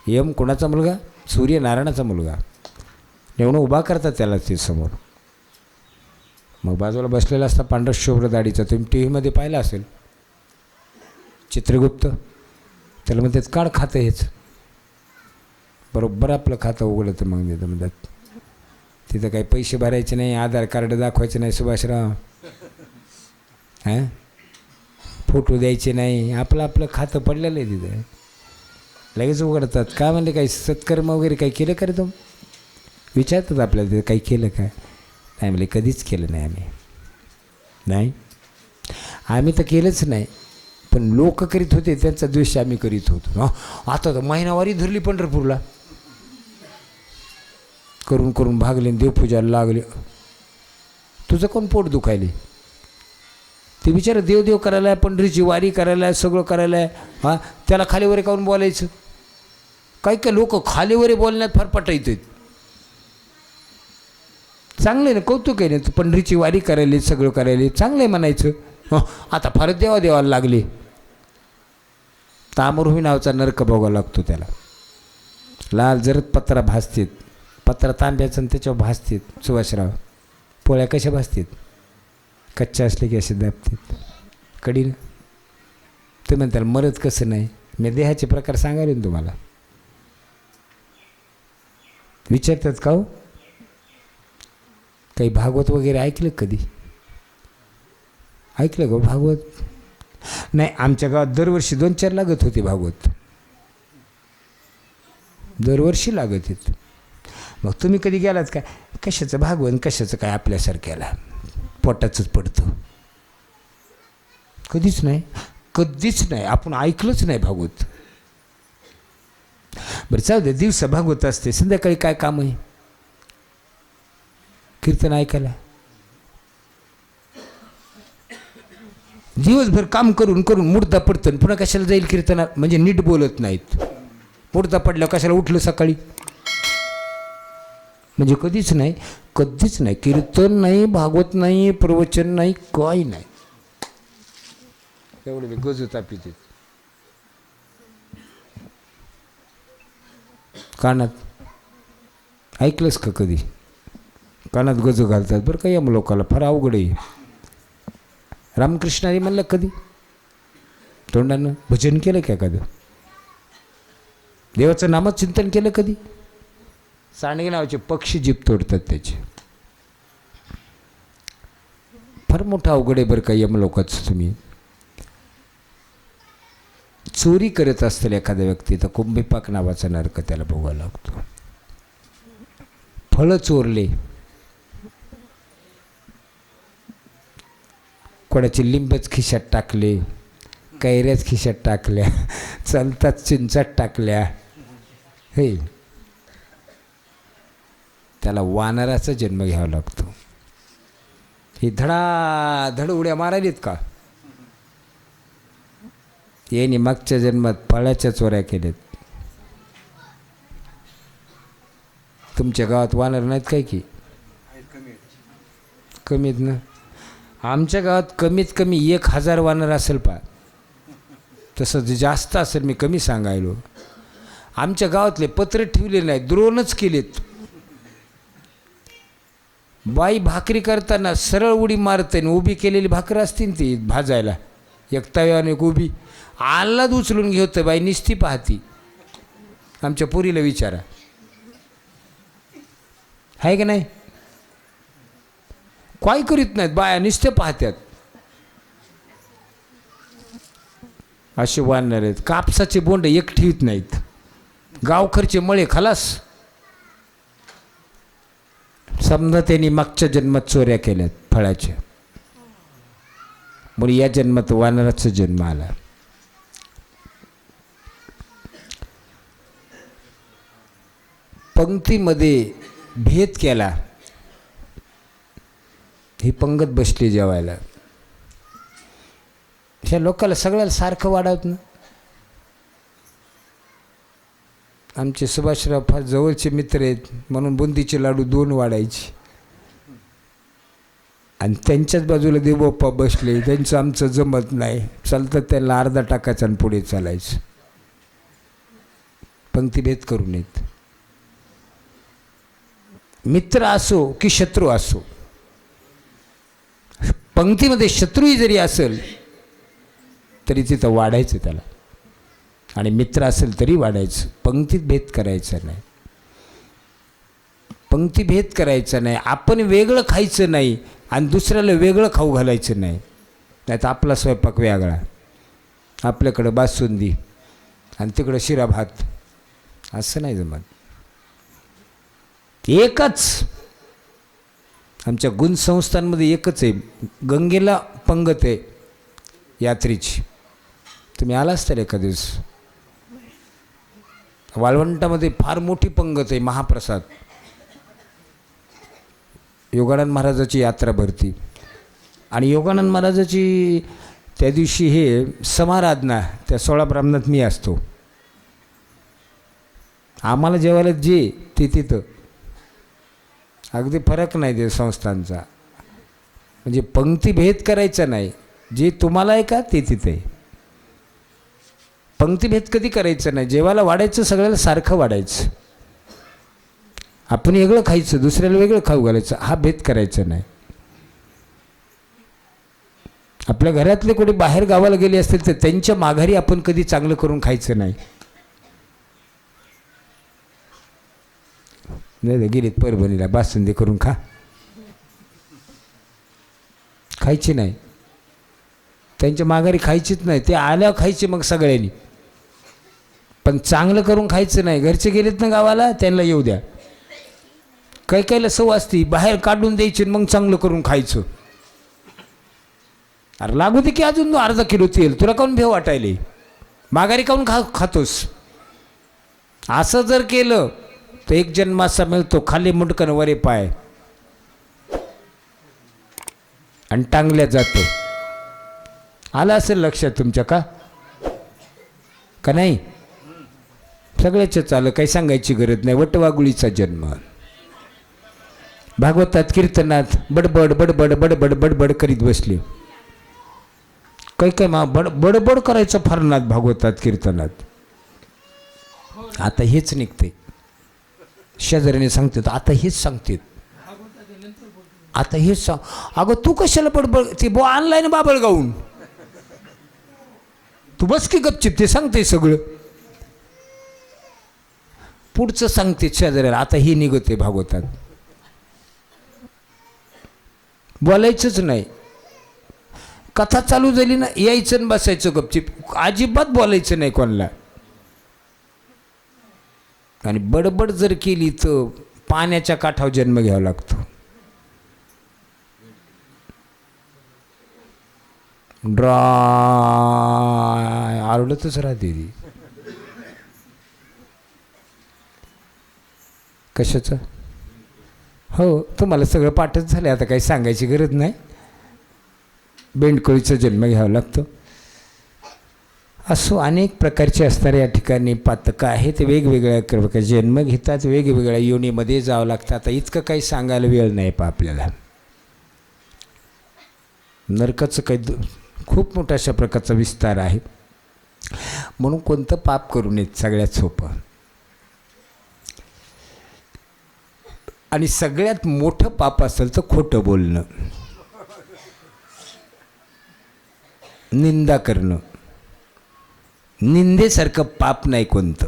M कोणाचा मुलगा? सूर्यनारायणाचा मुलगा. येऊन उभा करतात त्याला ते समोर. मग बाजूला बसलेला असता पांढरा शुभ्र दाढीचा, तुम्ही टी व्हीमध्ये पाहिलं असेल, चित्रगुप्त. त्याला म्हणतात काढ खातं हेच. बरोबर आपलं खातं उघडतं. मग देतं म्हणतात तिथं काही पैसे भरायचे नाही, आधार कार्ड दाखवायचं नाही, सुभाषराव हां, फोटो द्यायचे नाही, आपलं आपलं खातं पडलेलं आहे तिथं. लगेच उघडतात. काय म्हणले काही सत्कर्म वगैरे काही केलं का रे तो? विचारतात आपल्याला तिथं काही केलं का? नाही म्हणले कधीच केलं नाही आम्ही. नाही आम्ही तर केलंच नाही, पण लोक करीत होते त्यांचा द्वेष आम्ही करीत होतो. आता तर महिनावारी धरली पंढरपूरला, करून करून भागले, देवपूजाला लागले. तुझं कोण पोट दुखायले? ते बिचारा देव करायला, पंढरीची वारी करायला, सगळं करायला. हां, त्याला खालीवरे काहून बोलायचं? काही काही लोक खालीवरे बोलण्यात फार पटायत आहेत. चांगलं आहे ना, कौतुक आहे ना, तू पंढरीची वारी करायला, सगळं करायला चांगलं आहे म्हणायचं. आता फारच देवाला लागले. तामरोही नावाचा नरक भोगावा लागतो त्याला. लाल जरद पत्रा भासतात, पत्रा तांब्याचं आणि त्याच्यावर भासतात. सुभाषराव पोळ्या कशा भासतात? कच्च्या असले की असे दाबतात कडीनं. ते म्हणताल मरत कसं नाही? मी देहाचे प्रकार सांगायला ना तुम्हाला. विचारतात का हो काही भागवत वगैरे ऐकलं कधी? ऐकलं का भागवत? नाही, आमच्या गावात दरवर्षी 2-4 लागत होते भागवत, दरवर्षी लागत आहेत. मग तुम्ही कधी गेलात काय? कशाचं भागवत, कशाचं काय आपल्यासारख्याला पोटाचंच पडतं. कधीच नाही, कधीच नाही. आपण ऐकलंच नाही भागवत. बरं जाऊ दे, दिवसा भागवत असते, संध्याकाळी काय काम आहे? कीर्तन ऐकायला. दिवसभर काम करून करून मुर्दा पडतं, पुन्हा कशाला जाईल कीर्तनात? म्हणजे नीट बोलत नाहीत. मुर्दा पडल्यावर कशाला उठलं सकाळी? म्हणजे कधीच नाही, कधीच नाही. कीर्तन नाही, भागवत नाही, प्रवचन नाही, काही नाही. एवढे गजू तापीत कानात. ऐकलंस का कधी? कानात गजू घालतात बरं का या लोकाला, फार अवघड आहे. रामकृष्णाने म्हणलं कधी तोंडानं भजन केलं का कधी? देवाचं नामच चिंतन केलं कधी? सांडगे नावाचे पक्षी जीभ तोडतात त्याचे. फार मोठा अवघड आहे बरं का यम लोकांचं. तुम्ही चोरी करत असतील एखाद्या व्यक्ती तर कुंभीपाक नावाचा नरक त्याला भोगावा लागतो. फळं चोरले, कोणाची लिंबच खिशात टाकले, कैऱ्याच खिशात टाकल्या, चालतात चिंचात टाकल्या, हे त्याला वानराचा जन्म घ्यावा लागतो. ही धडाधड उड्या मारायलीत का? यांनी मागच्या जन्मात फळाच्या चोऱ्या केल्यात. तुमच्या गावात वानर नाहीत काय की? कमीत ना. आमच्या गावात कमीत कमी 1000 वानर असेल पा. तसं जास्त असेल, मी कमी सांगायलो. आमच्या गावातले पत्र ठेवले नाही, द्रोणच केलेत. बाई भाकरी करताना सरळ उडी मारते, उभी केलेली भाकर असतील ती भाजायला, एक तव्याने एक उभी आल्लाद उचलून घेतं. बाई निस्ती पाहती. आमच्या पुरीला विचारा, आहे का नाही? काय करीत नाहीत बाया, निस्ते पाहत्यात. असे वानर आहेत. कापसाचे बोंड एक ठेवीत नाहीत. गावखरचे मळे खलास. समजा त्यांनी मागच्या जन्मात चोऱ्या केल्यात फळाच्या, म्हणून या जन्मात वानराचा जन्म आला. पंक्तीमध्ये भेद केला. ही पंगत बसली जेवायला. ह्या लोकाला सगळ्याला सारखं वाढवत ना. आमचे सुभाषराव फार जवळचे मित्र आहेत, म्हणून बुंदीचे लाडू 2 वाढायचे. आणि त्यांच्याच बाजूला देवबाप्पा बसले. त्यांचं आमचं जमत नाही, चालतं त्यांना अर्धा टाकायचं आणि पुढे चालायचं. पंक्तीभेद करू नयेत. मित्र असो की शत्रू असो, पंक्तीमध्ये शत्रूही जरी असेल तरी तिथं वाढायचं त्याला, आणि मित्र असेल तरी वाढायचं. पंक्तीत भेद करायचा नाही, पंक्तीभेद करायचा नाही. आपण वेगळं खायचं नाही आणि दुसऱ्याला वेगळं खाऊ घालायचं नाही. नाही तर आपला स्वयंपाक वेगळा, आपल्याकडं बासुंदी आणि तिकडं शिरा भात, असं नाही जमत. एकच आमच्या गुण संस्थांमध्ये एकच आहे, गंगेला पंगत आहे यात्रेची. तुम्ही आलाच तर एका दिवस. वाळवंटामध्ये फार मोठी पंगत आहे, महाप्रसाद. योगानंद महाराजाची यात्रा भरती आणि योगानंद महाराजाची त्या दिवशी हे समाराधना, त्या 16 ब्राह्मणात मी असतो. आम्हाला जेवायला जे ते तिथं, अगदी फरक नाही ते संस्थांचा. म्हणजे पंक्तीभेद करायचा नाही, जे तुम्हाला आहे का ते तिथे. पंक्तीभेद कधी करायचं नाही. जेवायला वाढायचं, सगळ्याला सारखं वाढायचं. आपण वेगळं खायचं, दुसऱ्याला वेगळं खाऊ घालायचं, हा भेद करायचा नाही. आपल्या घरातले कोणी बाहेर गावाला गेले असतील तर त्यांच्या माघारी आपण कधी चांगलं करून खायचं नाही. नाही गेलीत परभणीला, बासुंदी करून खा, खायची नाही. त्यांच्या माघारी खायचीच नाही, ते आल्यावर खायचे मग सगळ्यांनी, पण चांगलं करून खायचं नाही. घरचे गेलेत ना गावाला, त्यांना येऊ द्या. काही काहीला सवय असती, बाहेर काढून द्यायची मग चांगलं करून खायचं. अरे लागू दे की अजून अर्धा किलो तेल, तुला काऊन भेव वाटायले, माघारी काऊन खातोस. असं जर केलं तर एक जन्म असा मिळतो, खाली मुंडकन वरे पाय आणि टांगल्या जातो. आलं असेल लक्षात तुमच्या का नाही? सगळ्याच आलं, काही सांगायची गरज नाही. वटवागुळीचा जन्म. भागवतात कीर्तनात बडबड बडबड बडबड बडबड करीत बसले. काही काही बडबड करायचं फार नाद भागवतात कीर्तनात. आता हेच निघते, शेजारीने सांगतात आता हेच सांगतात, आता हेच सांग. अगं तू कशाला बडबड, ते आणलाय ना बाबळ गाऊन, तू बस की गपचिप, ते सांगते सगळं पुढचं सांगते शेजाऱ्याला. आता ही निघते भागवतात. बोलायचंच नाही. कथा चालू झाली ना, यायचं बसायचं गपचिप, अजिबात बोलायचं नाही कोणाला. आणि बडबड जर केली तर पाण्याच्या काठावर जन्म घ्यावा लागतो. ड्राय आरडतच राहते ती. कशाचं? हो, तुम्हाला सगळं पाठच झालं, आता काही सांगायची गरज नाही. बेंडकोळीचा जन्म घ्यावा लागतो. असो अनेक प्रकारचे असणारे या ठिकाणी पातकं आहेत. वेगवेगळ्या प्रकार जन्म घेतात, वेगवेगळ्या योनीमध्ये जावं लागतं. आता इतकं काही सांगायला वेळ नाही पा आपल्याला. नरकाचं काही खूप मोठ्या अशा प्रकारचा विस्तार आहे. म्हणून कोणतं पाप करू नयेत, सगळ्यात सोपं. आणि सगळ्यात मोठं पाप असेल तर खोटं बोलणं, निंदा करणं. निंदेसारखं पाप नाही कोणतं.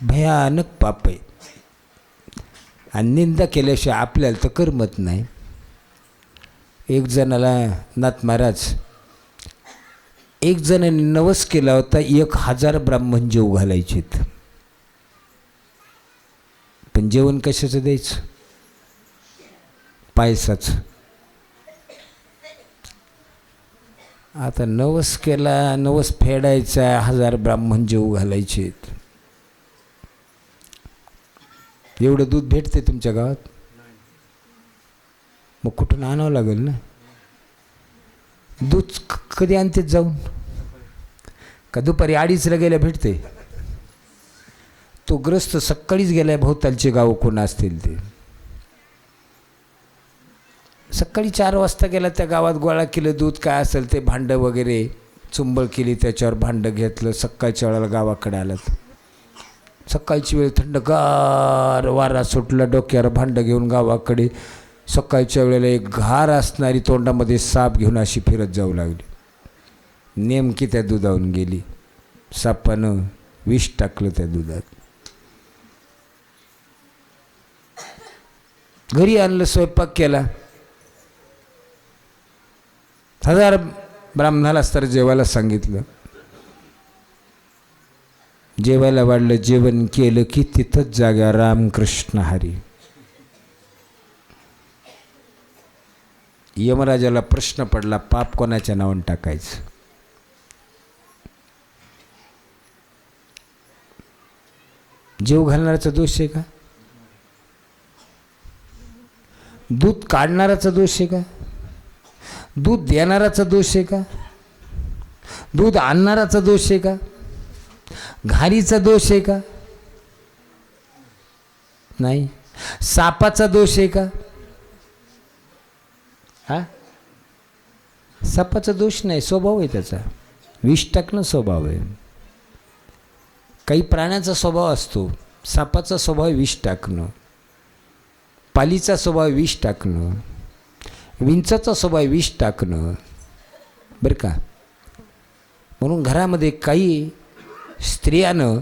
भयानक पाप आहे. आणि निंदा केल्याशिवाय आपल्याला तर करमत नाही. एक जणाला नाथ महाराज, एक जणाने नवस केला होता 1000 ब्राह्मण जेव घालायचेत. पण जेवण कशाचं द्यायचं? पायसाचं. आता नवस केला, नवस फेडायचा, 1000 ब्राह्मण जेव घालायचेत. एवढं दूध भेटते तुमच्या गावात? मग कुठून आणावं लागेल ना. दूध कधी आणतेच जाऊन? का दुपारी 2:30ला गेल्या भेटते? तो ग्रस्त सकाळीच गेलाय, भोवतालचे गाव कोण असतील ते. सकाळी 4 वाजता गेला, त्या गावात गोळा केलं दूध, काय असेल ते भांडं वगैरे चुंबळ केली, त्याच्यावर भांडं घेतलं. सकाळच्या वेळेला गावाकडे आलं. सकाळची वेळ थंडगार वारा सुटला, डोक्यावर भांडं घेऊन गावाकडे. सकाळच्या वेळेला एक घार असणारी तोंडामध्ये साप घेऊन अशी फिरत जाऊ लागली. नेमकी त्या दुधावून गेली. सापानं विष टाकलं त्या दुधात. घरी आणलं, स्वयंपाक केला. 1000 ब्राह्मणालाच तर जेवायला सांगितलं. जेवायला वाढलं, जेवण केलं की तिथंच जागा रामकृष्ण हरी. यमराजाला प्रश्न पडला, पाप कोणाच्या नावानं टाकायचं? जीव घालणाराचा दोष आहे का? दूध काढणाराचा दोष आहे का? दूध देणाराचा दोष आहे का? दूध आणणाराचा दोष आहे का? घारीचा दोष आहे का? नाही. सापाचा दोष आहे का? हा, सापाचा दोष नाही, स्वभाव आहे त्याचा. विष टाकणं स्वभाव आहे. काही प्राण्याचा स्वभाव असतो. सापाचा स्वभाव विष टाकणं, पालीचा स्वभाव विष टाकणं, विंचाचा स्वभाव विष टाकणं, बरं का. म्हणून घरामध्ये काही स्त्रियानं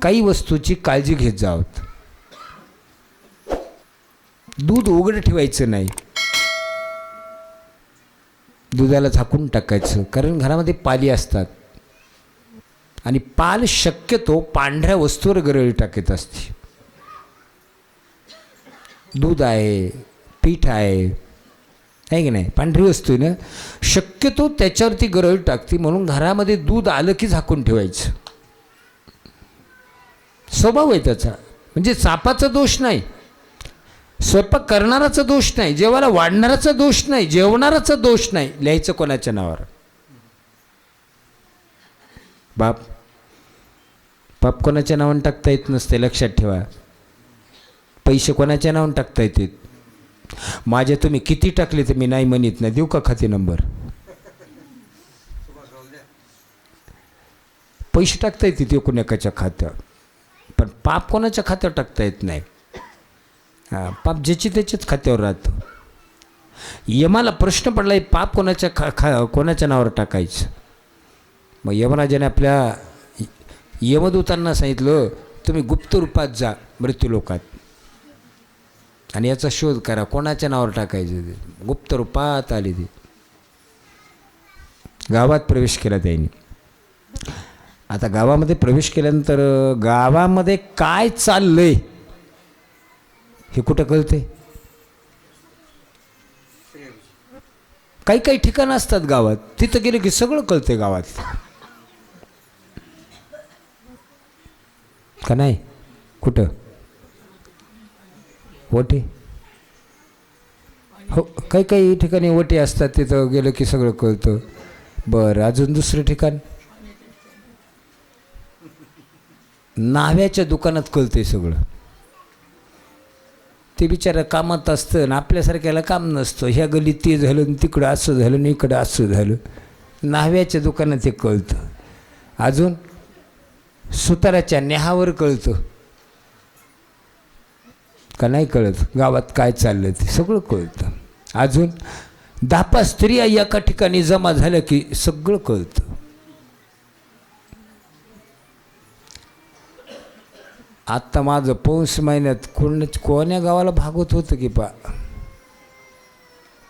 काही वस्तूची काळजी घेत जावत. दूध उघडं ठेवायचं नाही, दुधाला झाकून टाकायचं. कारण घरामध्ये पाली असतात आणि पाल शक्यतो पांढऱ्या वस्तूवर गरळी टाकत असते. दूध आहे, पीठ आहे की नाही, पांढरी वस्तू आहे ना, शक्यतो त्याच्यावरती गरळ टाकते. म्हणून घरामध्ये दूध आलं की झाकून ठेवायचं. स्वभाव आहे त्याचा. म्हणजे सापाचा दोष नाही, स्वयंपाक करणाराचा दोष नाही, जेवायला वाढणाराचा दोष नाही, जेवणाराचा दोष नाही. लिहायचं कोणाच्या नावावर? पाप कोणाच्या नावानं टाकता येत नसते, लक्षात ठेवा. पैसे कोणाच्या नावानं टाकता येतात. माझे तुम्ही किती टाकले तर मी नाही म्हणत नाही. देऊ का खाते नंबर? पैसे टाकता येते ते कोणाच्या खात्यावर, पण पाप कोणाच्या खात्यावर टाकता येत नाही. पाप ज्याची त्याच्याच खात्यावर राहतं. यमाला प्रश्न पडला, पाप कोणाच्या नावावर टाकायचं? मग यमराजाने आपल्या यमदूतांना सांगितलं, तुम्ही गुप्त रूपात जा मृत्यूलोकात आणि याचा शोध करा, कोणाच्या नावावर टाकायचं ते. गुप्त रूपात आली ती. गावात प्रवेश केला त्यांनी. आता गावामध्ये प्रवेश केल्यानंतर गावामध्ये काय चाललंय हे कुठं कळते? काही काही ठिकाणं असतात गावात, तिथं गेलं की सगळं कळते गावात, का नाही? कुठं वटे? हो, काही काही ठिकाणी वटे असतात, तिथं गेलं की सगळं कळतं. बरं, अजून दुसरं ठिकाण? न्हाव्याच्या दुकानात कळते सगळं. ते बिचारा कामात असतं आणि आपल्यासारख्याला काम नसतं. ह्या गलीत ते झालं आणि तिकडं असं झालं आणि इकडं असं झालं. न्हाव्याच्या दुकानात ते कळतं. अजून सुताराच्या नेहावर कळतं, का नाही कळत? गावात काय चाललं ते सगळं कळतं. अजून 10 स्त्रिया एका ठिकाणी जमा झाल्या की सगळं कळतं. आत्ता माझं पौष महिन्यात कोण्या गावाला भागवत होतं की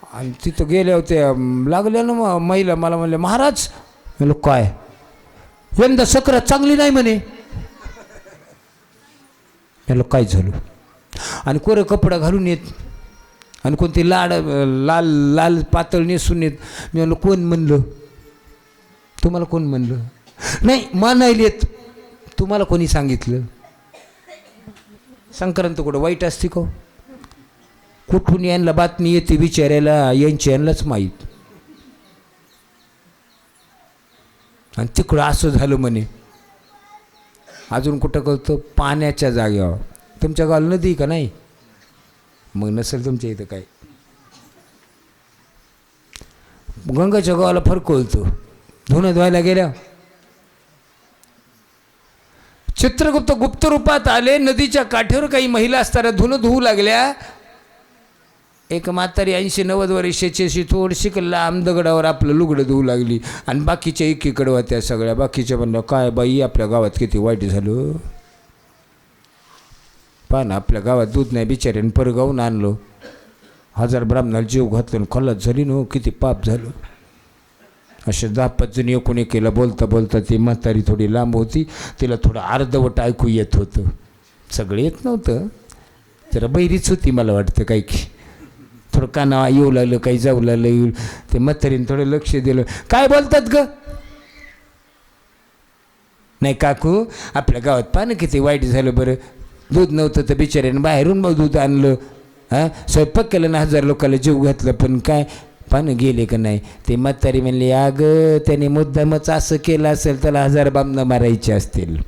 आणि तिथं गेले होते, लागल्या ना महिला मला म्हणले, महाराज. म्हणलं काय? यंदा सक्रात चांगली नाही म्हणे. म्हणलं काय झालं? आणि कोरं कपडा घालून येत आणि कोणती लाल लाल पातळ नेसून येत. मी म्हणलं कोण म्हणलं? तुम्हाला कोण म्हणलं? नाही म्हणायला येत. तुम्हाला कोणी सांगितलं? संक्रांत कुठं वाईट असते का? कुठून यांना बातमी येते विचारायला? यांनाच माहीत. आणि तिकडं असं झालं म्हणे. अजून कुठं कळतं? पाण्याच्या जागेवर. तुमच्या गावाला नदी का नाही? मग नसेल तुमच्या इथं काय. गंगाच्या गावाला फरक कळतो. धुणं धुवायला गेल्या. चित्रगुप्त गुप्त रूपात आले. नदीच्या काठीवर काही महिला असताना धुणं धुवू लागल्या. एक म्हातारी 80-90 वर्षाची अशी थोडीशी लांब दगडावर आपलं लुगडं धुवू लागली आणि बाकीच्या एकीकडं होत्या सगळ्या. बाकीच्या म्हणलं काय बाई आपल्या गावात किती वाईट झालं. पण आपल्या गावात दूध नाही बिचाऱ्याने परगावून आणलो. 1000 ब्राह्मणाला जीव घातलं खल्लाच झाली न. किती पाप झालं. असे 10-5 जणी एकूण एकीला बोलता बोलता ती म्हातारी थोडी लांब होती. तिला थोडं अर्धवट ऐकू येत होतं. सगळं येत नव्हतं. जरा बहिरीच होती मला वाटतं काही की. थोडं काना येऊ लागलं काही जाऊ लागलं. ते म्हातारीने थोडं लक्ष दिलं. काय बोलतात ग. नाही काकू आपल्या गावात पानं किती वाईट झालं बरं. दूध नव्हतं तर बिचाऱ्याने बाहेरून मग दूध आणलं. हां स्वयंपाक केलं ना 1000 लोकांना जीव घातलं पण काय पानं गेले का नाही. ते म्हातारी म्हणली अगं त्याने मुद्दामच असं केलं असेल त्याला 1000 बामणं मारायचे असतील.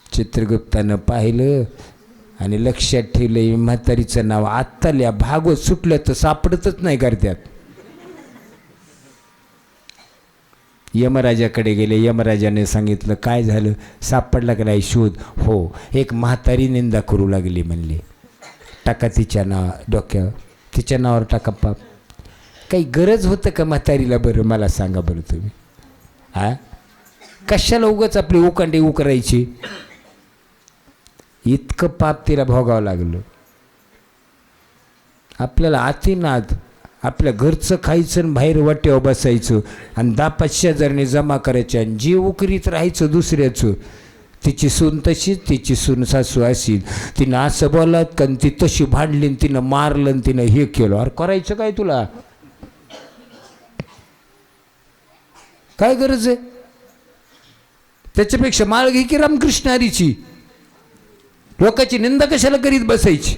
चित्रगुप्तानं पाहिलं आणि लक्षात ठेवलं म्हातारीचं नाव आत्ताल्या भागवत सुटलं तर सापडतच नाही करत्यात. यमराजाकडे गेले. यमराजाने सांगितलं काय झालं सापडला का नाही शोध. हो एक म्हातारी निंदा करू लागली म्हणली. टाका तिच्या डोक्यावर तिच्या नावावर टाका पाप. काही गरज होतं का म्हातारीला बरं मला सांगा बरं तुम्ही. हां कशाला उगाच आपली उकांडी उकरायची. इतकं पाप तिला भोगावं लागलं. आपल्याला आतीनाद आपल्या घरचं खायचं आणि बाहेर वाट्यावर बसायचं आणि 10-5 शेजारने जमा करायच्या आणि जी उकरीत राहायचं दुसऱ्याचं. तिची सून तशीच तिची सून सासू अशी तिनं असं बोलत कारण ती तशी भांडली आणि तिनं मारलं आणि तिनं हे केलं. अरे करायचं काय तुला काय गरज आहे. त्याच्यापेक्षा माळ घे की रामकृष्ण हरीची. लोकांची निंदा कशाला करीत बसायची.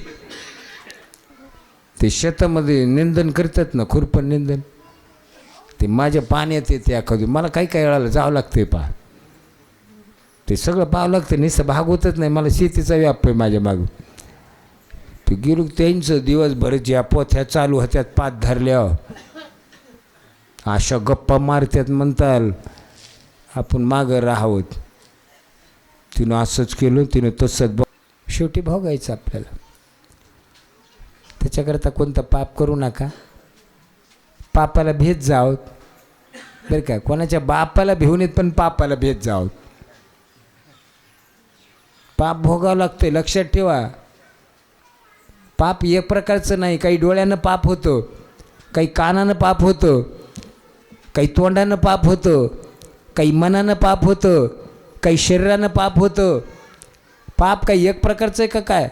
ते शेतामध्ये निंदन करतात ना खुरपण निंदन ते माझ्या पाण्यात येते एखादी. मला काही काही वेळाला जावं लागतंय पहा. ते सगळं पाहावं लागतं नुसतं भागवतच नाही. मला शेतीचा व्याप आहे माझ्या मागं. ते गेलो त्यांचं दिवसभर ज्या पोथ्या चालू होत्यात 5 धरल्या अशा गप्पा मारत्यात म्हणताल आपण मागं राहावत. तिनं असंच केलं तिनं तसंच. शेवटी भोगायचं आपल्याला. त्याच्याकरता कोणतं पाप करू नका. पापाला भेद जावत बरं का. कोणाच्या बापाला भिवून येत पण पापाला भेद जावत. पाप भोगावं लागतं लक्षात ठेवा. पाप एक प्रकारचं नाही. काही डोळ्यानं पाप होतं काही कानानं पाप होतं काही तोंडानं पाप होतं काही मनानं पाप होतं काही शरीरानं पाप होतं. पाप काही एक प्रकारचं आहे का काय.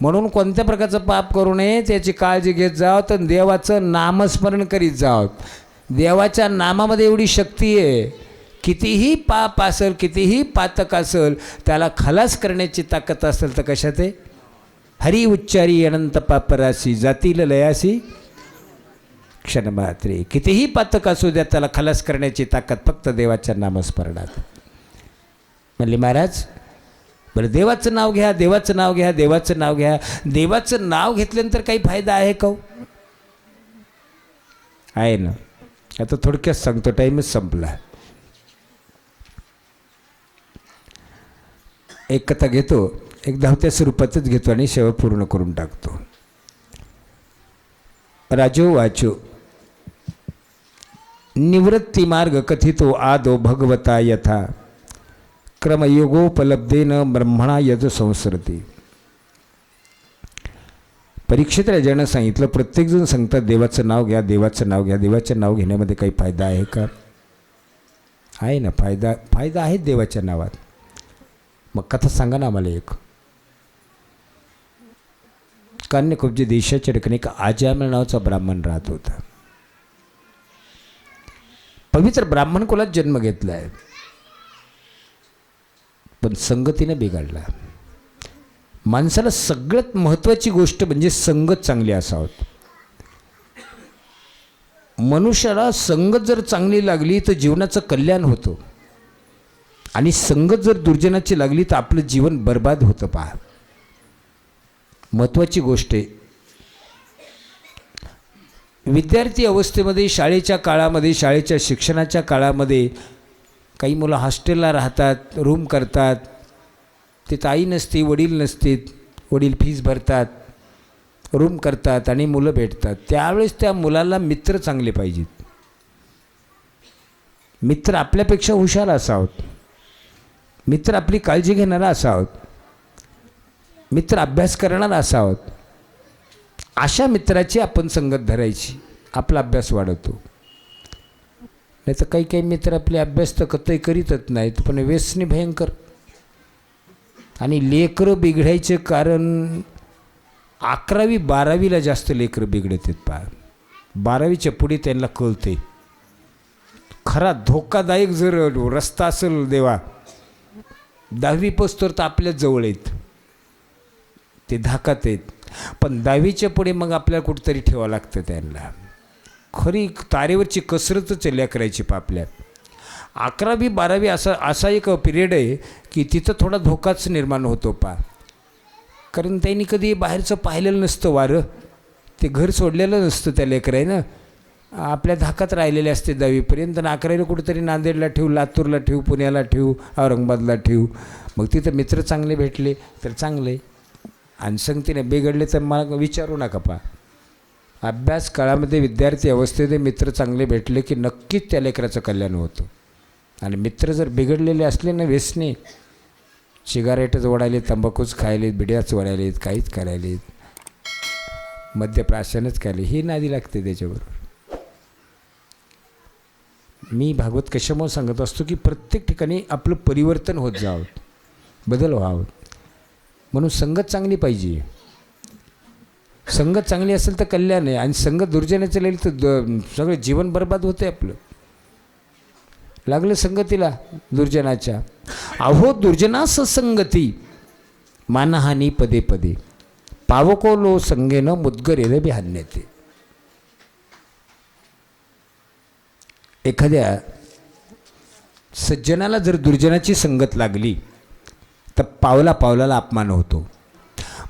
म्हणून कोणत्या प्रकारचं पाप करू नये त्याची काळजी घेत जावं. तर देवाचं नामस्मरण करीत जावं. देवाच्या नामामध्ये एवढी शक्ती आहे. कितीही पाप असेल कितीही पातक असेल त्याला खलास करण्याची ताकद असेल तर कशात आहे. हरी उच्चारी अनंत पापराशी जातील लयासी क्षणमात्रे. कितीही पातक असू द्या त्याला खलास करण्याची ताकद फक्त देवाच्या नामस्मरणात. म्हणले महाराज बरं देवाचं नाव घ्या देवाचं नाव घ्या देवाचं नाव घ्या. देवाचं नाव घेतल्यानंतर काही फायदा आहे का आहे ना. आता थोडक्यात सांगतो टाईमच संपला. एक कथा घेतो एक धावत्या स्वरूपातच घेतो आणि सेवा पूर्ण करून टाकतो. राजो वाचो निवृत्ती मार्ग कथितो आदो भगवता यथा क्रमयोगोपलब्धेन ब्रह्मणा यज संसरती. परीक्षित राजानं सांगितलं प्रत्येकजण सांगतात देवाचं नाव घ्या देवाचं नाव घ्या. देवाचं नाव घेण्यामध्ये काही फायदा आहे का. आहे ना फायदा आहे देवाच्या नावात. मग कथा सांगा ना आम्हाला एक. कान्यकुब्ज देशाच्या ठिकाणी एक आजामिळ नावाचा ब्राह्मण राहत होता. पवित्र ब्राह्मण कुलात जन्म घेतला आहे पण संगतीने बिघडला. माणसाला सगळ्यात महत्त्वाची गोष्ट म्हणजे संगत चांगली असावं. मनुष्याला संगत जर चांगली लागली तर जीवनाचं कल्याण होतं आणि संगत जर दुर्जनाची लागली तर आपलं जीवन बर्बाद होतं. पहा महत्त्वाची गोष्ट आहे. विद्यार्थी अवस्थेमध्ये शाळेच्या काळामध्ये, शाळेच्या शिक्षणाच्या काळामध्ये काही मुलं हॉस्टेलला राहतात, रूम करतात. तिथं आई नसते, वडील नसतात, वडील फीस भरतात, रूम करतात आणि मुलं भेटतात. त्यावेळेस त्या मुलाला मित्र चांगले पाहिजेत. मित्र आपल्यापेक्षा हुशार असावं, मित्र आपली काळजी घेणारा असावं, मित्र अभ्यास करणारा असावं. अशा मित्राची आपण संगत धरायची, आपला अभ्यास वाढवतो. नाही तर काही काही मित्र आपले अभ्यास तर कतई करीतच नाहीत, पण व्यसनी भयंकर. आणि लेकरं बिघडायचे कारण 11वी 12वीला जास्त लेकरं बिघडत आहेत. 12वीच्या पुढे त्यांना कळते. खरा धोकादायक जर रस्ता असेल देवा, 10वी पोचतर तर आपल्याच जवळ आहेत, ते धाकात आहेत. पण 10वीच्या पुढे मग आपल्याला कुठंतरी ठेवावं लागतं त्यांना. खरी तारेवरची कसरतच लेकरायची आपल्या. 11वी 12वी असा एक पिरियड आहे की तिथं थोडा धोकाच निर्माण होतो कारण त्यांनी कधी बाहेरचं पाहिलेलं नसतं वारं, ते घर सोडलेलं नसतं त्या लेकरानं. आपल्या धाकात राहिलेले असते 10वीपर्यंत. आणि 11वीला कुठेतरी नांदेडला ठेवू, लातूरला ठेवू, पुण्याला ठेवू, औरंगाबादला ठेवू. मग तिथं मित्र चांगले भेटले तर चांगले, आणि संगतीने बिघडले तर मला विचारू नका. अभ्यास काळामध्ये विद्यार्थी अवस्थेमध्ये मित्र चांगले भेटले की नक्कीच त्या लेकराचं कल्याण होतं. आणि मित्र जर बिघडलेले असले ना, व्यसनी, सिगारेटच ओढायले, तंबाखूच खायलेत, बिड्याच ओढायलेत, काहीच करायलेत, मद्यप्राशनच खायले, ही नादी लागते त्याच्याबरोबर. मी भागवत कशामुळे सांगत असतो की प्रत्येक ठिकाणी आपलं परिवर्तन होत जावं, बदल व्हावं. म्हणून संगत चांगली पाहिजे. संगत चांगली असेल तर कल्याण आहे, आणि संगत दुर्जनाचं लागली तर सगळं जीवन बर्बाद होते आपलं. लागलं संगतीला दुर्जनाच्या. अहो दुर्जनास संगती मानहानी पदे पदे, पावको लो संगेन मुद्गरेल बिहान्यते. एखाद्या सज्जनाला जर दुर्जनाची संगत लागली तर पावला पावलाला अपमान होतो.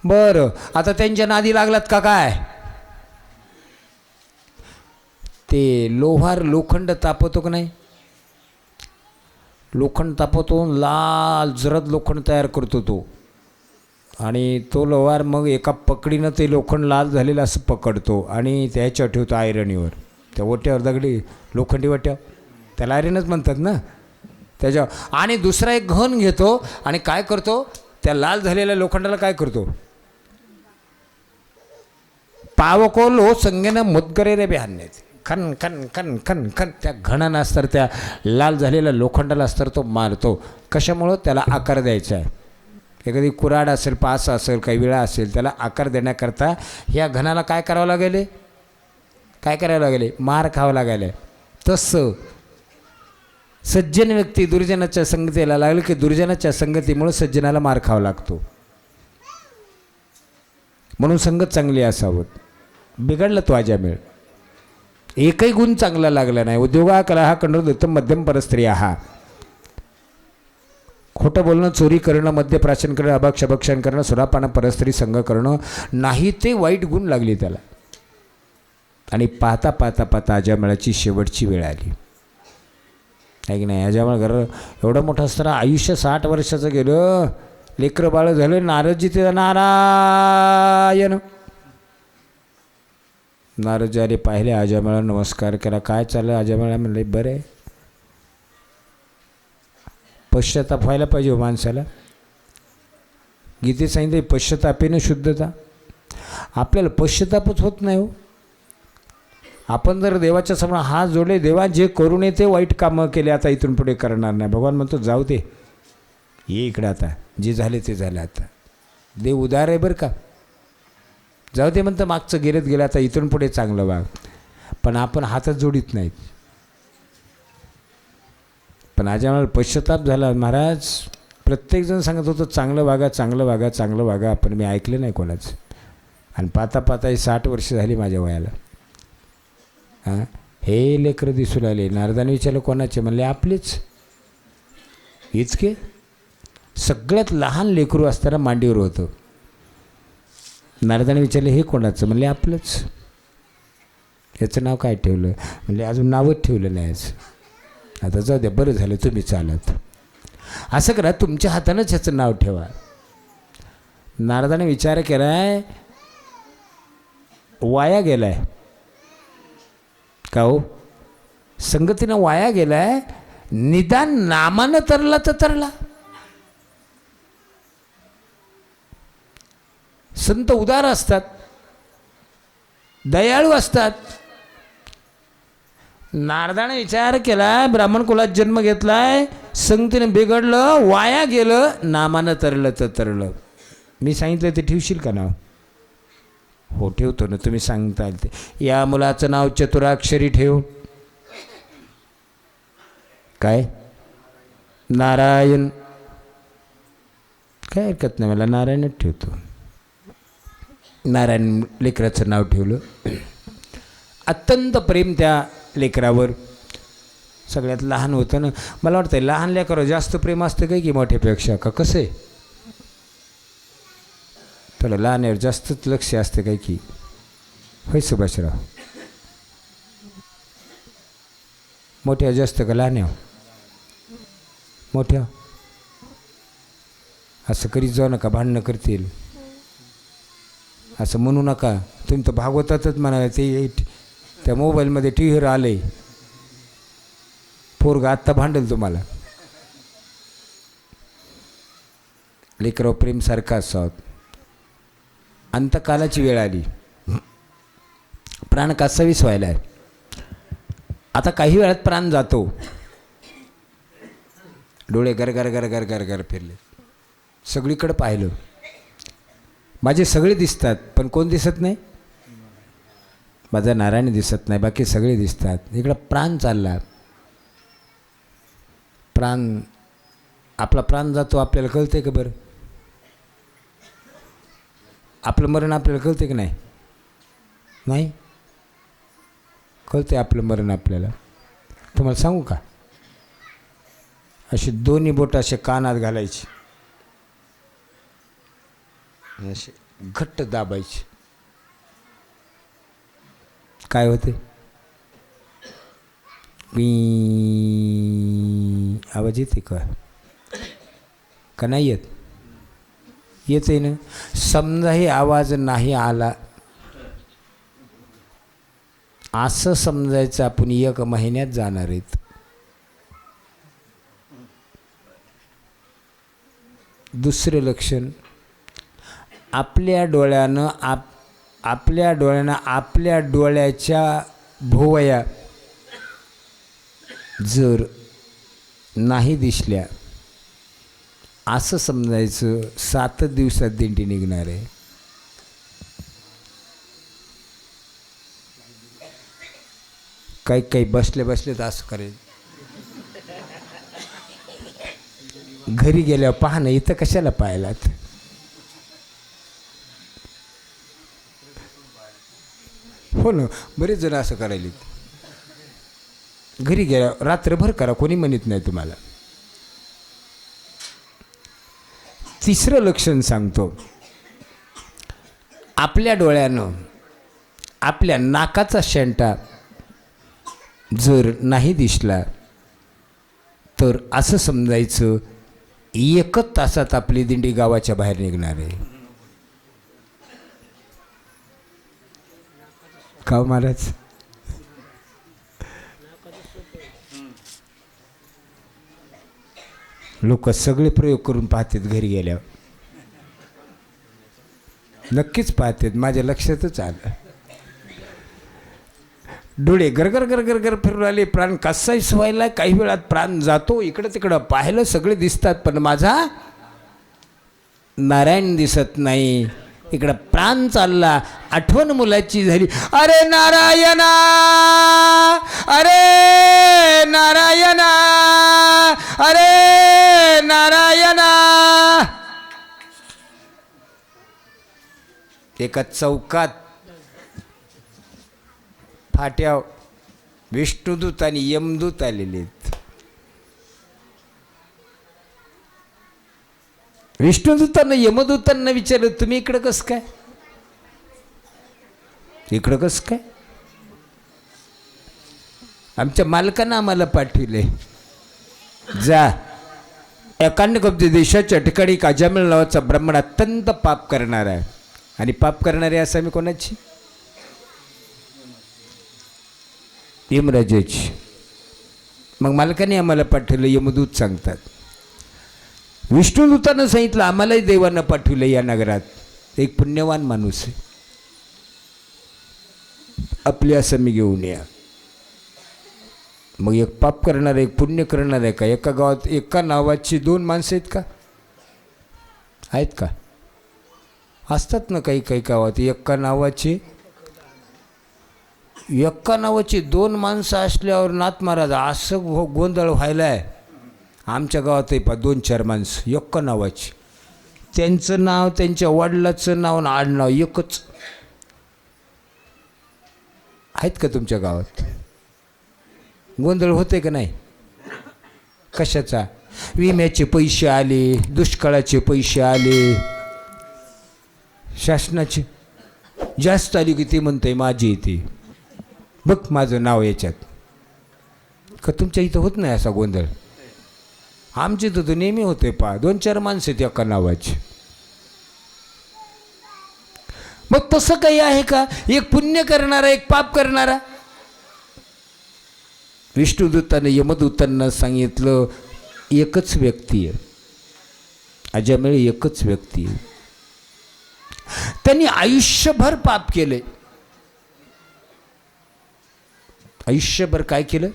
बरं, आता त्यांच्या नादी लागलात का काय? ते लोहार लोखंड तापवतो का नाही, लोखंड तापवतो, लाल जरद लोखंड तयार करतो तो, आणि तो लोहार मग एका पकडीनं ते लोखंड लाल झालेलं असं पकडतो आणि त्याच्यावर ठेवतो आयरणीवर, त्या ओट्यावर, दगडी लोखंडी ओट्यावर, त्याला आयरनच म्हणतात ना त्याच्यावर. आणि दुसरा एक घन घेतो आणि काय करतो, त्या लाल झालेल्या लोखंडाला काय करतो, पावको लो संगेनं मुद्गरे रे बिहान्यते, खन खन खन खन खन त्या घणानं असतात, त्या लाल झालेल्या लोखंडाला असतात तो मारतो. कशामुळं? त्याला आकार द्यायचा आहे. एखादी कुऱ्हाड असेल, पास असेल, काही वेळा असेल, त्याला आकार देण्याकरता ह्या घणाला काय करावं लागेल, काय करावं लागेल, मार खावं लागेल. तसं सज्जन व्यक्ती दुर्जनाच्या संगतीला लागलं की दुर्जनाच्या संगतीमुळे सज्जनाला मार खावा लागतो. म्हणून संगत चांगली असावं. बिघडला तो अजामेळ, एकही गुण चांगला लागला नाही. उद्योगा कला हा कंडोदत्तम मध्यम परस्त्रिया हा, खोटं बोलणं, चोरी करणं, मद्यप्राशन करणं, अभक्षभक्षण करणं, सुरापाना परस्त्री संग करणं, नाही ते वाईट गुण लागले त्याला. आणि पाहता पाहता पाहता अजामेळाची शेवटची वेळ आली, आहे की नाही. अजामेळ घर एवढं मोठं असताना आयुष्य 60 वर्षाचं गेलं, लेकरं बाळ झालं. नारदजी ते नारायण, नारदजी आले, पाहिले अजामेळा, नमस्कार केला. काय चाललं अजामेळा? म्हणले बरं आहे. पश्चाताप व्हायला पाहिजे हो माणसाला. गीतेत सांगितले पश्चातापेनं शुद्धता. आपल्याला पश्चातापच होत नाही हो. आपण जर देवाच्या समोर हात जोडले, देवा जे करू नये ते वाईट कामं केले, आता इथून पुढे करणार नाही. भगवान म्हणतो जाऊ दे, ये इकडं, आता जे झाले ते झालं, आता देव उदार आहे बरं का, जाऊ दे म्हणतं, मागचं गेलेत गेलं, आता इथून पुढे चांगलं वाग. पण आपण हातच जोडीत नाहीत. पण आज आम्हाला पश्चाताप झाला. महाराज प्रत्येकजण सांगत होतं चांगलं वागा, चांगलं वागा, चांगलं वागा, पण मी ऐकलं नाही कोणाचं. आणि पाहता पाहता 60 वर्ष झाली माझ्या वयाला. हां, हे लेकरं दिसून आले. नारदाने विचारलं कोणाचे? म्हणले आपलेच. इतके सगळ्यात लहान लेकरू असताना मांडीवर होतं. नारदाने विचारले हे कोणाचं? म्हणले आपलंच. याचं नाव काय ठेवलं? म्हणजे अजून नावच ठेवलं नाही आज. आता जाऊ द्या, बरं झालं तुम्ही चालत. असं करा, तुमच्या हातानंच ह्याचं नाव ठेवा. नारदाने विचार केलाय, वाया गेलाय का हो? संगतीनं वाया गेलाय, निदान नामानं तरला तर तरला. संत उदार असतात, दयाळू असतात. नारदाने विचार केला, ब्राह्मण कुलात जन्म घेतलाय, संगतीने बिघडलं, वाया गेलं, नामानं तरलं तर तरलं. मी सांगितलं ते ठेवशील का नाव? हो ठेवतो ना, तुम्ही सांगताल ते. या मुलाचं नाव चतुराक्षरी ठेव. काय? नारायण. काय हरकत नाही, मला नारायणच ठेवतो. नारायण लेकराचं नाव ठेवलं. अत्यंत प्रेम त्या लेकरावर. सगळ्यात लहान होतं ना, मला वाटतं लहान लेकरावर जास्त प्रेम असतं काय की मोठ्यापेक्षा? का कसं आहे? थोडं लहानवर जास्तच लक्ष असतं काय की? होय सुभाषराव? मोठ्या जास्त का लहान्या? मोठ्या. असं करीत जाऊ नका, भांडणं करतील. असं म्हणू नका. तुम्ही तर भागवतातच म्हणाले. ते त्या मोबाईलमध्ये टी व्हीवर आलं आहे, पोरगा आत्ता भांडेल तुम्हाला. लेकराव प्रेम सारखा असावं. अंतकालाची वेळ आली, प्राण कासावीस व्हायला आहे. आता काही वेळात प्राण जातो. डोळे गरगर गरगर गरगर फिरले, सगळीकडे पाहिलं. माझे सगळे दिसतात, पण कोण दिसत नाही? माझा नारायण दिसत नाही, बाकी सगळे दिसतात. इकडं प्राण चालला. प्राण, आपला प्राण जातो, आपल्याला कळते का बरं? आपलं मरण आपल्याला कळते की नाही? नाही कळते आपलं मरण आपल्याला. तुम्हाला सांगू का? अशी दोन्ही बोट असे कानात घालायची, असे घट्ट दाबायची. काय होते? मी आवाज येते का? का नाही येत? येते ना. समजा हे आवाज नाही आला असं समजायचं आपण 1 महिन्यात जाणार आहेत. दुसरं लक्षण, आपल्या डोळ्यानं आपल्या डोळ्याच्या भोवया जर नाही दिसल्या असं समजायचं 7 दिवसात दिंडी निघणार आहे. काही बसले तर असं करेल. घरी गेल्यावर पहा ना, इथं कशाला पाहिलात? हो ना, बरेच जण असं करायला. घरी गेल्यावर रात्रभर करा, कोणी म्हणत नाही तुम्हाला. तिसरं लक्षण सांगतो. आपल्या डोळ्यानं आपल्या नाकाचा शेंटा जर नाही दिसला तर असं समजायचं 1 तासात आपली दिंडी गावाच्या बाहेर निघणार आहे. का महाराज? लोक सगळे प्रयोग करून पाहतात घरी गेल्यावर. नक्कीच पाहतात, माझ्या लक्षातच आलं. डोळे गरगर गरगर गर फिरून आले, प्राण कसाहीच व्हायला. काही वेळात प्राण जातो. इकडं तिकडं पाहिलं, सगळे दिसतात, पण माझा नारायण दिसत नाही. इकडं प्राण चालला. आठवण मुलाची झाली, अरे नारायणा, अरे नारायणा, अरे नारायणा. एका चौकात फाट्या विष्णुदूत आणि यमदूत आलेले आहेत. विष्णुदूतांना यमदूतांना विचारलं, तुम्ही इकडं कसं काय? इकडं कसं काय? आमच्या मालकानं आम्हाला पाठविले, जा एकांड कब्जे देशाच्या ठिकाणी एक अजामिळ नावाचा ब्राह्मण अत्यंत पाप करणार आहे. आणि पाप करणारे आसामी कोणाची? यमराजाची. मग मालकाने आम्हाला पाठवलं. यमदूत सांगतात, विष्णुदूतानं सांगितलं आम्हालाही देवानं पाठवलं या नगरात एक पुण्यवान माणूस आहे, आपली आसामी घेऊन या. मग एक पाप करणार एक पुण्य करणार आहे का? एका गावात एका नावाची दोन माणसं आहेत का? आहेत का? असतात ना काही काही गावात एका नावाची दोन माणसं असल्यावर नाथ महाराज असं गोंधळ व्हायला आहे. आमच्या गावातही पा 2-4 माणसं एका नावाची, त्यांचं नाव त्यांच्या वडिलाचं नाव आणि आडनाव एकच. आहेत का तुमच्या गावात? गोंधळ होते का नाही? कशाचा? विम्याचे पैसे आले, दुष्काळाचे पैसे आले, शासनाचे जास्त आली की ते म्हणते माझी येते, बघ माझं नाव याच्यात. का तुमच्या इथं होत नाही असा गोंधळ? आमच्या इथं तर नेहमी होते पा 2-4 माणसं आहेत एका नावाची. मग तसं काही आहे का? एक पुण्य करणारा एक पाप करणारा. विष्णुदूतानं यमदूतांना सांगितलं एकच व्यक्ती आहे, अजामिळ एकच व्यक्ती आहे. त्यांनी आयुष्यभर पाप केले. आयुष्यभर काय केलं?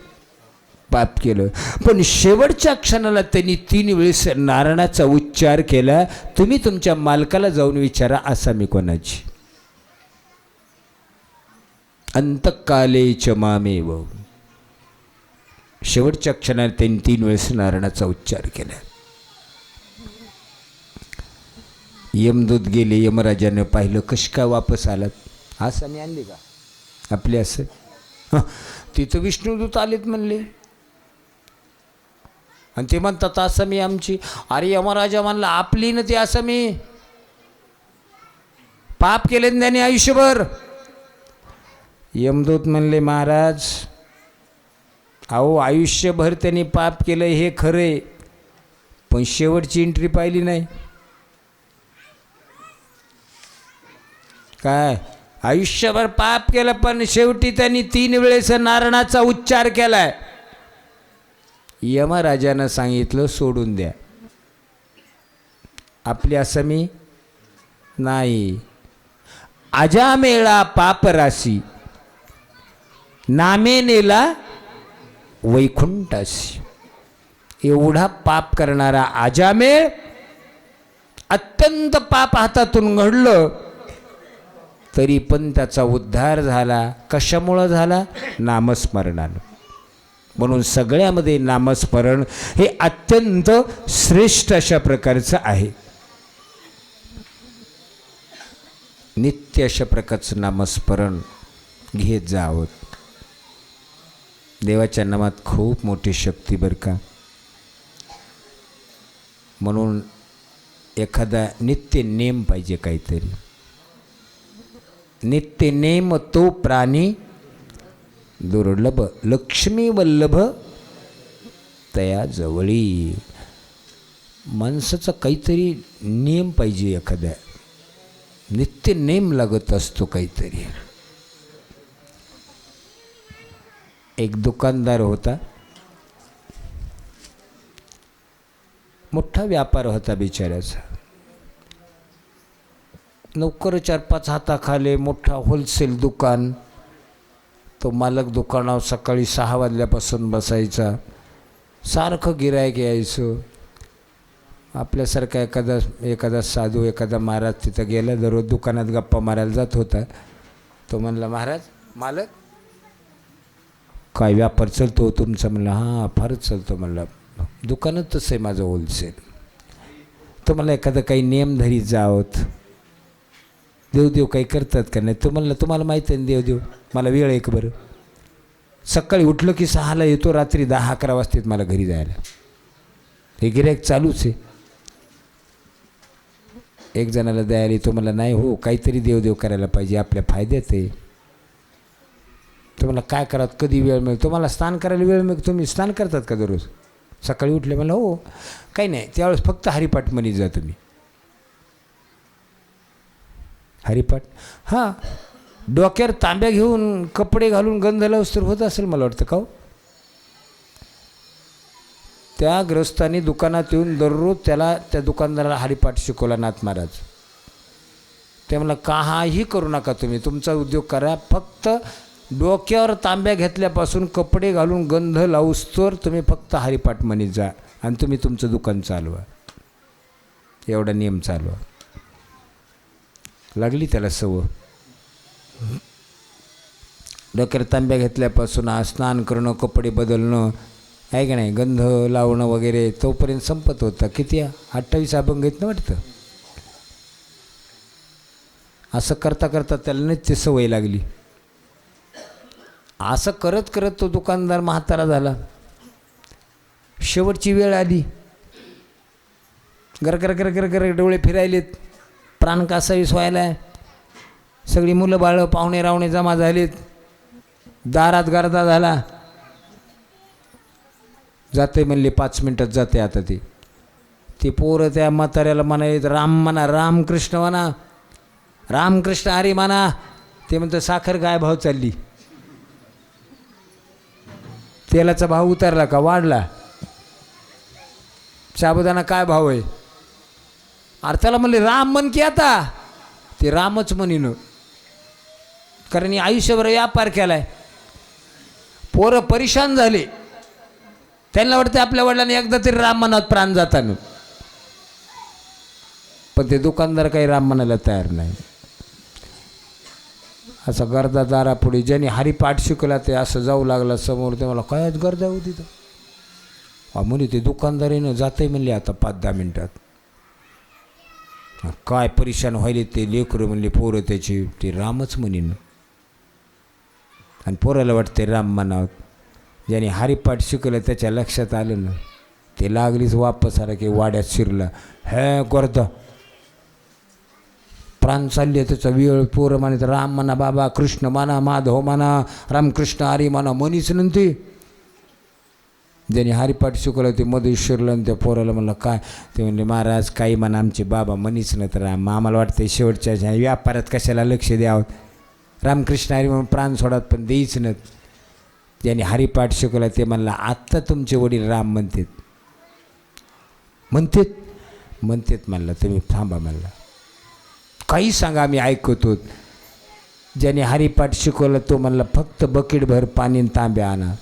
पाप केलं. पण शेवटच्या क्षणाला त्यांनी 3 वेळेस नारायणाचा उच्चार केला. तुम्ही तुमच्या मालकाला जाऊन विचारा आसामी कोणाची. अंतकाले च मामेव. शेवटच्या क्षणाला त्यांनी 3 वेळेस नारायणाचा उच्चार केला. यमदूत गेले. यमराजाने पाहिलं, कशी काय वापस आलात? आसामी आणली का आपली? असं तिथं विष्णुदूत आलेत म्हणले आणि ते म्हणतात आसामी आमची. अरे यमराजा म्हणला आपली ना ती आसामी, पाप केले त्याने आयुष्यभर. यमदूत म्हणले महाराज अहो आयुष्यभर त्यांनी पाप केलं हे खरे, पण शेवटची एंट्री पाहिली नाही. काय? आयुष्यभर पाप केलं पण शेवटी त्यांनी 3 वेळेस नारायणाचा उच्चार केलाय. यमराजानं सांगितलं सोडून द्या, आपली आसामी नाही. अजामेळा पापराशी नामे नेला वैकुंठाशी. एवढा पाप करणारा अजामेळ अत्यंत पाप हातातून घडलं तरी पण त्याचा उद्धार झाला. कशामुळं झाला? नामस्मरणानं. म्हणून सगळ्यामध्ये नामस्मरण हे अत्यंत श्रेष्ठ अशा प्रकारचं आहे. नित्य अशा प्रकारचं नामस्मरण घेत जावं. देवाच्या नामात खूप मोठी शक्ती बरं का. म्हणून एखादा नित्य नेम पाहिजे, काहीतरी नित्य नेम तो प्राणी दुर्लभ. लक्ष्मी वल्लभ तया जवळी. माणसाचा काहीतरी नेम पाहिजे, एखाद्या नित्य नेम लागत असतो काहीतरी. एक दुकानदार होता, मोठा व्यापार होता बिचाऱ्याचा. नोकर 4-5 हाताखाले, मोठा होलसेल दुकान. तो मालक दुकानावर सकाळी 6 वाजल्यापासून बसायचा. सारखं गिऱ्हाईक यायचं. आपल्यासारखा एखादा साधू एखादा महाराज तिथं गेला, दररोज दुकानात गप्पा मारायला जात होता. तो म्हणला, महाराज मालक काय व्यापार चालतो तुमचा? म्हणलं हां फारच चालतो. म्हणलं दुकानच तसं आहे माझं होलसेल. तो मला एखादं काही नियम धरीत जावत. देवदेव काही करतात का नाही? तो म्हणलं तुम्हाला माहिती आहे देवदेव, मला वेळ आहे का बरं? सकाळी उठलं की 6ला येतो, रात्री 10-11 वाजतात मला घरी जायला. हे गिऱ्हाईक चालूच आहे. एक जणाला द्यायला येतो, मला नाही हो काहीतरी देवदेव करायला पाहिजे, आपल्या फायद्यात आहे. तुम्हाला काय करात कधी वेळ मिळतो, तुम्हाला स्नान करायला वेळ मिळतो, तुम्ही स्नान करतात का दररोज सकाळी उठले? मला हो, काही नाही, त्यावेळेस फक्त हरिपाठ म्हणत जा तुम्ही. हरिपाठ, हां, डोक्यावर तांब्या घेऊन कपडे घालून गंध लावूस तर होत असेल मला वाटतं का हो. त्या ग्रस्तानी दुकानात येऊन दररोज त्याला त्या दुकानदाराला हरिपाठ शिकवला नाथ महाराज. ते म्हणलं काहीही करू नका तुम्ही, तुमचा उद्योग करा, फक्त डोक्यावर तांब्या घेतल्यापासून कपडे घालून गंध लावूस तर तुम्ही फक्त हरिपाठ म्हणत जा आणि तुम्ही तुमचं दुकान चालवा. एवढा नियम चालवा. लागली त्याला सवय. डोक्यावर तांब्या घेतल्यापासून स्नान करणं, कपडे बदलणं, आहे का नाही, गंध लावणं वगैरे तोपर्यंत संपत होता. किती 28 अभंग आहेत ना वाटतं. असं करता करता त्याला नित्य सवय लागली. असं करत करत तो दुकानदार म्हातारा झाला. शेवटची वेळ आली. गर गर गर गर डोळे फिरायलेत, प्राण कासावीस व्हायला. सगळी मुलं बाळं पाहुणे रावणे जमा झालेत. दारात गर्दा झाला. जाते म्हणले 5 मिनटात जाते. आता ते पोरं त्या म्हाताऱ्याला म्हणाले राम म्हणा, रामकृष्ण म्हणा, रामकृष्ण हरी म्हणा. ते म्हणतं साखर काय भाव चालली? तेलाचा भाव उतरला का वाढला? साबुदाणा काय भाव आहे? अरे त्याला म्हणले राम म्हण की आता. ते रामच म्हणीन, कारण आयुष्यभर व्यापार केलाय. पोरं परेशान झाले. त्यांना वाटते आपल्या वडिलांनी एकदा तरी राम मनात प्राण जाताना. पण ते दुकानदार काही राम म्हणायला तयार नाही. असा गर्दा दारापुढे ज्यांनी हरिपाठ शिकला ते असं जाऊ लागला समोर. ते मला कायच गर्दा होती तर म्हणे ते दुकानदारीनं जाते म्हणले आता 5-10 मिनटात. काय परेशान व्हायले ते लेकरं म्हणले पोरं त्याची. ते रामच म्हणीन आणि पोराला वाटते राम म्हणावं. ज्याने हरिपाठ शिकलं त्याच्या लक्षात आलं ना, ते लागलीच वापस आला की वाड्यात शिरला. हे गर्दा प्राण चालले त्याचा वेळ. पोरं म्हणायचं राम म्हणा बाबा, कृष्ण म्हणा, माधव म्हणा, रामकृष्ण हरी म्हणा, म्हणीच नंती. ज्याने हरिपाठ शिकवलं ते मध्ये शिरलं आणि त्या पोराला म्हणलं काय? ते म्हणले महाराज काही म्हणा, आमचे बाबा म्हणीच ना. तर आम्हाला वाटतं शेवटच्या व्यापारात कशाला लक्ष द्यावं, रामकृष्ण हरी म्हणून प्राण सोडत पण देईच ना. ज्याने हरिपाठ शिकवला ते म्हणला आत्ता तुमचे वडील राम म्हणतात म्हणला, तुम्ही थांबा म्हणला, काही सांगा आम्ही ऐकतो. ज्याने हरिपाठ शिकवलं तो म्हणला फक्त बकेटभर पाणी तांब्या आणा.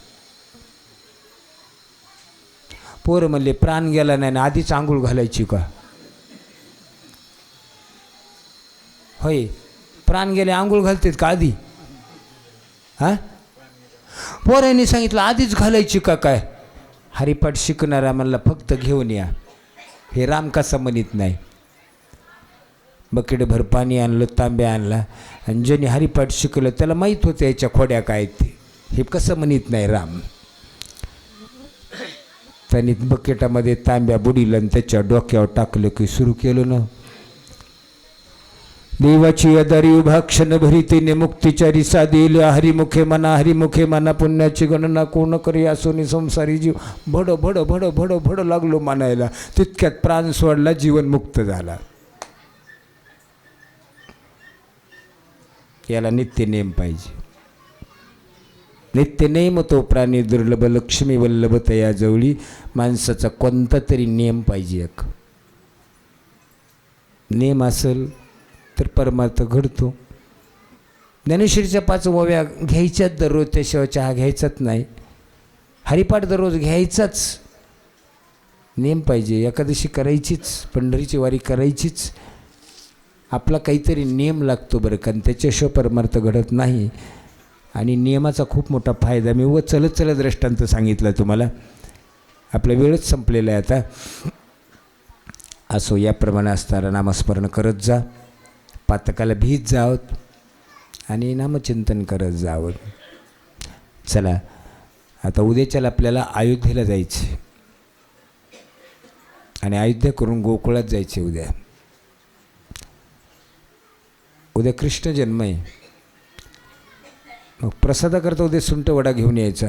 पोरं म्हणले प्राण गेला नाही ना, आधीच आंघोळ घालायची का? होय, प्राण गेले आंघोळ घालतात का आधी? हां, पोरांनी सांगितलं आधीच घालायची का काय? हरिपाठ शिकणारा म्हणला फक्त घेऊन या. हे राम कसा म्हणत नाही. बकेटभर पाणी आणलं, तांब्या आणला. आणि ज्याने हरिपाठ शिकलं त्याला माहीत होतं याच्या खोड्या काय ते. हे कसं म्हणत नाही राम. त्यांनी बकेटामध्ये तांब्या बुडीलं आणि त्याच्या डोक्यावर टाकलं की सुरू केलं ना, देवाची अदारी उभा क्षण भरीतीने मुक्तीचारी साधेल. हरिमुखे म्हणा, हरिमुखे म्हणा, पुण्याची गणना कोण करी असोनी संसारी जीव. भड भड भड भड भड लागलो म्हणायला. तितक्यात प्राण सोडला, जीवन मुक्त झाला. याला नित्य नेम पाहिजे. नित्य नेम तो प्राणी दुर्लभ, लक्ष्मी वल्लभ तया जवळी. माणसाचा कोणता तरी नेम पाहिजे. एक नेम असेल तर परमार्थ घडतो. ज्ञानेश्वरीच्या 5 ओव्या घ्यायच्याच दररोज, त्याशिवाय चहा घ्यायचाच नाही. हरिपाठ दररोज घ्यायचाच. नेम पाहिजे. एकादशी करायचीच, पंढरीची वारी करायचीच. आपला काहीतरी नियम लागतो बरं का, त्याच्याशिवाय परमार्थ घडत नाही. आणि नियमाचा खूप मोठा फायदा मी चलत चलत दृष्टांत सांगितलं तुम्हाला. आपला वेळच संपलेला आहे आता. असो, याप्रमाणे असताना नामस्मरण करत जा, पातकाला भीत जावत आणि नामचिंतन करत जावं. चला आता उद्याच्याला आपल्याला अयोध्येला जायचे आणि अयोध्या करून गोकुळात जायचे. उद्या कृष्ण जन्म आहे. मग प्रसादाकरता उद्या सुंठ वडा घेऊन यायचा.